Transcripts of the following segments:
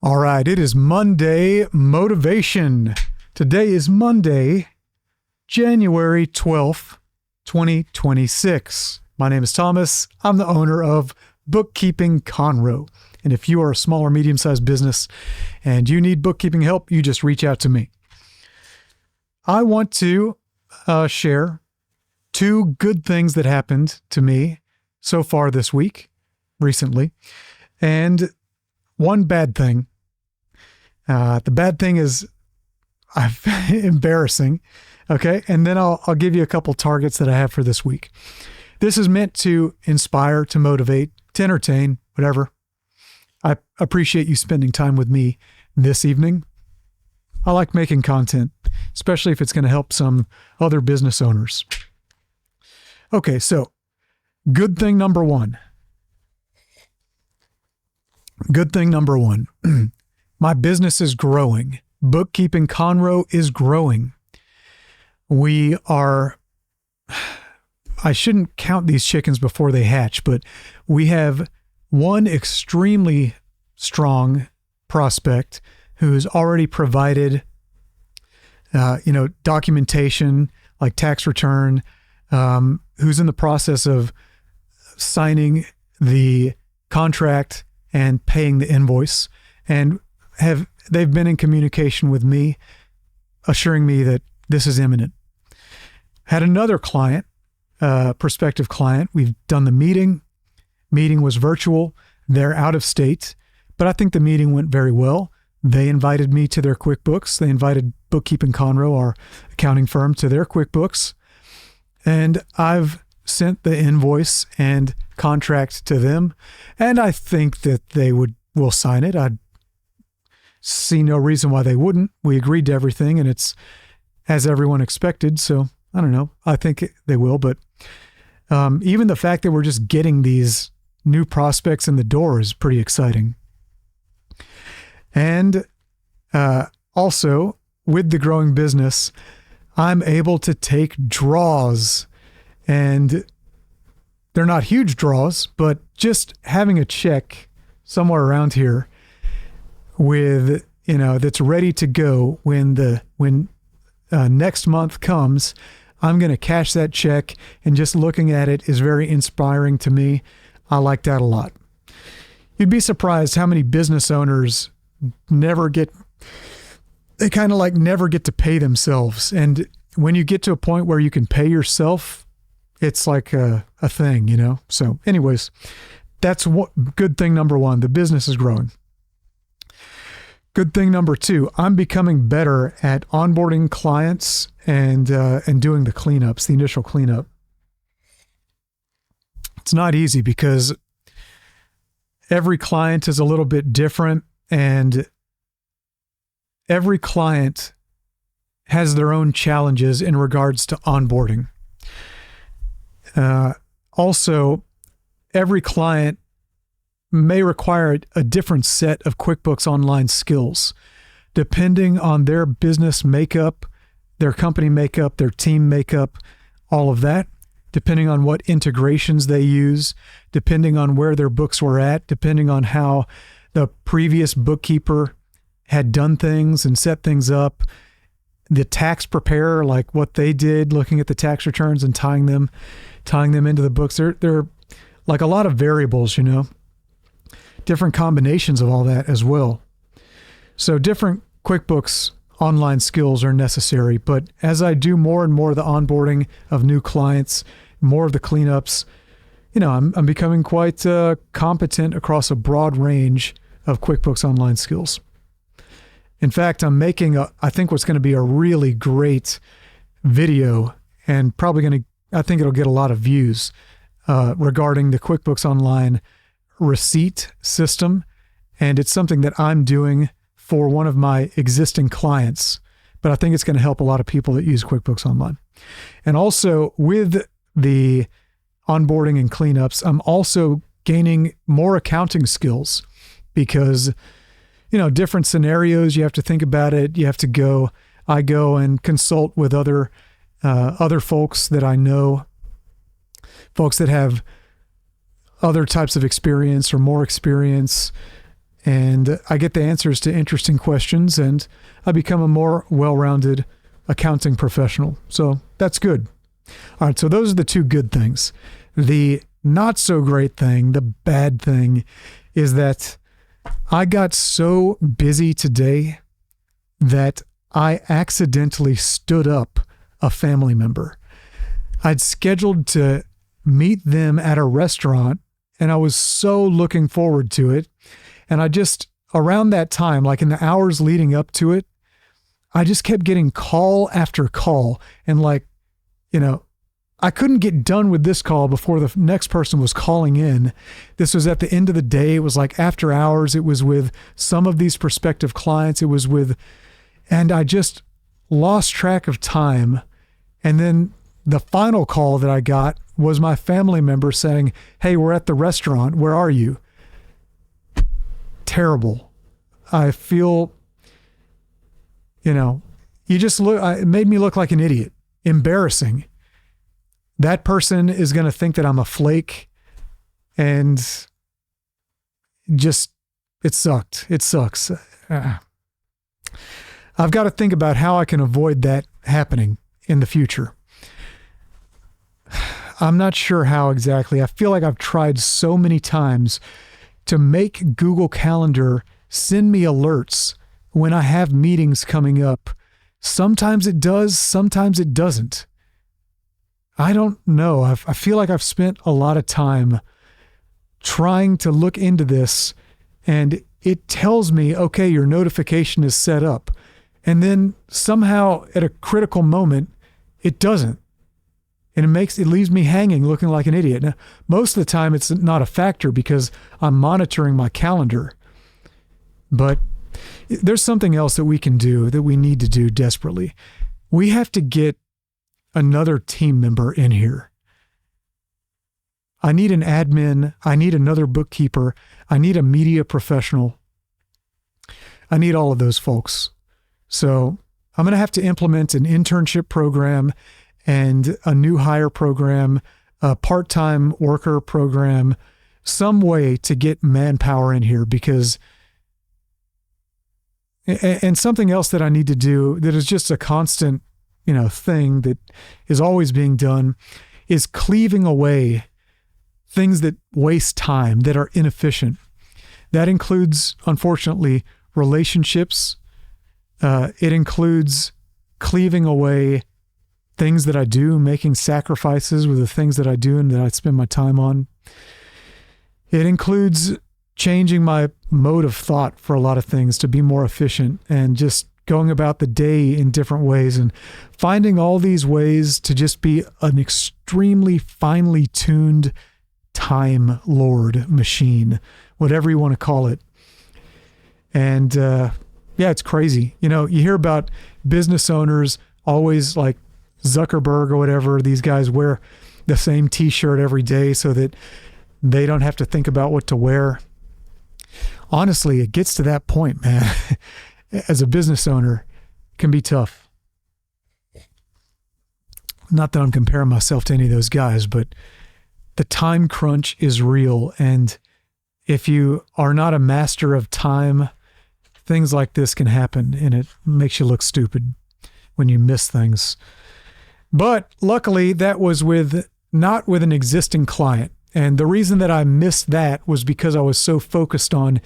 All right, it is Monday Motivation. Today is Monday, January 12th, 2026. My name is Thomas. I'm the owner of Bookkeeping Conroe. And if you are a small or medium-sized business and you need bookkeeping help, you just reach out to me. I want to share two good things that happened to me so far this week, recently, and one bad thing. The bad thing is embarrassing. Okay. And then I'll give you a couple targets that I have for this week. This is meant to inspire, to motivate, to entertain, whatever. I appreciate you spending time with me this evening. I like making content, especially if it's going to help some other business owners. Okay. So good thing number one. Good thing number one. My business is growing. Bookkeeping Conroe is growing. I shouldn't count these chickens before they hatch, but we have one extremely strong prospect who's already provided, documentation like tax return, who's in the process of signing the contract and paying the invoice, and they've been in communication with me, assuring me that this is imminent. Had another client, prospective client. We've done the meeting. Meeting was virtual. They're out of state, but I think the meeting went very well. They invited me to their QuickBooks. They invited Bookkeeping Conroe, our accounting firm, to their QuickBooks, and I've sent the invoice and contract to them, and I think that they will sign it. I'd see no reason why they wouldn't. We agreed to everything, and it's as everyone expected. So I don't know. I think they will, but even the fact that we're just getting these new prospects in the door is pretty exciting. And also, with the growing business, I'm able to take draws, and they're not huge draws, but just having a check somewhere around here with, that's ready to go when next month comes, I'm going to cash that check, and just looking at it is very inspiring to me. I like that a lot. You'd be surprised how many business owners never get to pay themselves. And when you get to a point where you can pay yourself, it's like a thing, So anyways, that's good thing number one. The business is growing. Good thing number two, I'm becoming better at onboarding clients and doing the cleanups, the initial cleanup. It's not easy because every client is a little bit different, and every client has their own challenges in regards to onboarding. Also, every client may require a different set of QuickBooks Online skills, depending on their business makeup, their company makeup, their team makeup, all of that, depending on what integrations they use, depending on where their books were at, depending on how the previous bookkeeper had done things and set things up, the tax preparer, like what they did, looking at the tax returns and tying them into the books. They're like a lot of variables, different combinations of all that as well. So different QuickBooks Online skills are necessary, but as I do more and more of the onboarding of new clients, more of the cleanups, I'm becoming quite competent across a broad range of QuickBooks Online skills. In fact, I'm making I think what's going to be a really great video, and I think it'll get a lot of views regarding the QuickBooks Online receipt system. And it's something that I'm doing for one of my existing clients, but I think it's going to help a lot of people that use QuickBooks Online. And also with the onboarding and cleanups, I'm also gaining more accounting skills because, different scenarios, you have to think about it. I go and consult with other folks that I know, folks that have other types of experience or more experience and I get the answers to interesting questions, and I become a more well-rounded accounting professional. So that's good. All right, so those are the two good things. The not so great thing, the bad thing, is that I got so busy today that I accidentally stood up a family member. I'd scheduled to meet them at a restaurant, and I was so looking forward to it. And I just, around that time, like in the hours leading up to it, I just kept getting call after call. And like, I couldn't get done with this call before the next person was calling in. This was at the end of the day. It was like after hours. It was with some of these prospective clients. And I just lost track of time. And then the final call that I got was my family member saying, "Hey, we're at the restaurant. Where are you?" Terrible. I feel, you just look, it made me look like an idiot. Embarrassing. That person is going to think that I'm a flake, and just, it sucked. It sucks. I've got to think about how I can avoid that happening in the future. I'm not sure how exactly. I feel like I've tried so many times to make Google Calendar send me alerts when I have meetings coming up. Sometimes it does, sometimes it doesn't. I don't know. I feel like I've spent a lot of time trying to look into this, and it tells me, okay, your notification is set up. And then somehow at a critical moment, it doesn't. And it leaves me hanging looking like an idiot. Now, most of the time it's not a factor because I'm monitoring my calendar. But there's something else that we can do, that we need to do desperately. We have to get another team member in here. I need an admin. I need another bookkeeper. I need a media professional. I need all of those folks. So I'm going to have to implement an internship program and a new hire program, a part-time worker program, some way to get manpower in here, because, and something else that I need to do that is just a constant thing that is always being done, is cleaving away things that waste time, that are inefficient. That includes, unfortunately, relationships. It includes cleaving away things that I do, making sacrifices with the things that I do and that I spend my time on. It includes changing my mode of thought for a lot of things to be more efficient, and just going about the day in different ways, and finding all these ways to just be an extremely finely tuned time lord machine, whatever you want to call it. And it's crazy. You hear about business owners always, like Zuckerberg or whatever, these guys wear the same t-shirt every day so that they don't have to think about what to wear. Honestly, it gets to that point, man. As a business owner, it can be tough. Not that I'm comparing myself to any of those guys, but the time crunch is real. And if you are not a master of time, things like this can happen, and it makes you look stupid when you miss things. But luckily, that was not with an existing client. And the reason that I missed that was because I was so focused on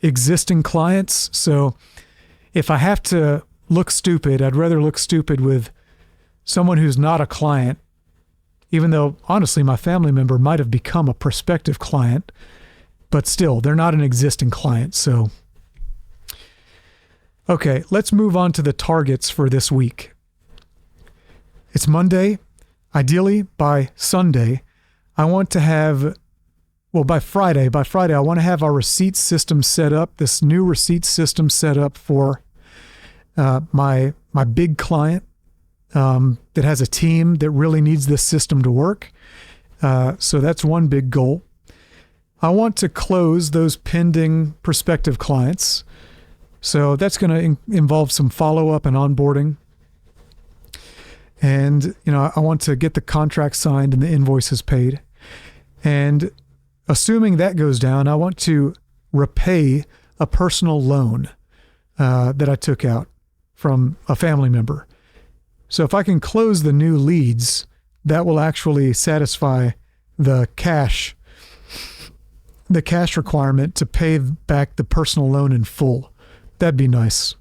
existing clients. So if I have to look stupid, I'd rather look stupid with someone who's not a client, even though, honestly, my family member might have become a prospective client, but still, they're not an existing client. So, okay, let's move on to the targets for this week. It's Monday. Ideally, by Sunday, I want to have, by Friday, I want to have our receipt system set up, this new receipt system set up for my big client that has a team that really needs this system to work. So that's one big goal. I want to close those pending prospective clients. So that's going to involve some follow-up and onboarding. And, I want to get the contract signed and the invoices paid. And assuming that goes down, I want to repay a personal loan that I took out from a family member. So if I can close the new leads, that will actually satisfy the cash requirement to pay back the personal loan in full. That'd be nice.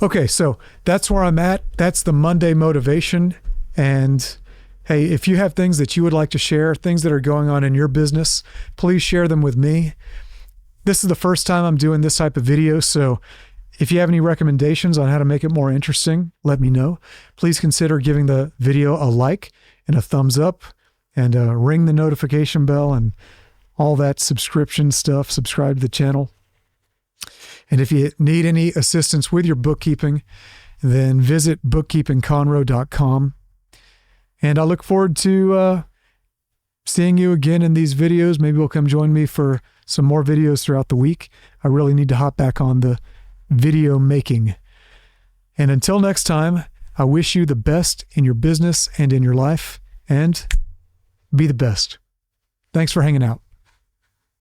Okay, so that's where I'm at. That's the Monday motivation. And hey, if you have things that you would like to share, things that are going on in your business, please share them with me. This is the first time I'm doing this type of video, so if you have any recommendations on how to make it more interesting, let me know. Please consider giving the video a like and a thumbs up, and ring the notification bell and all that subscription stuff. Subscribe to the channel. And if you need any assistance with your bookkeeping, then visit bookkeepingconroe.com. And I look forward to seeing you again in these videos. Maybe you'll come join me for some more videos throughout the week. I really need to hop back on the video making. And until next time, I wish you the best in your business and in your life, and be the best. Thanks for hanging out.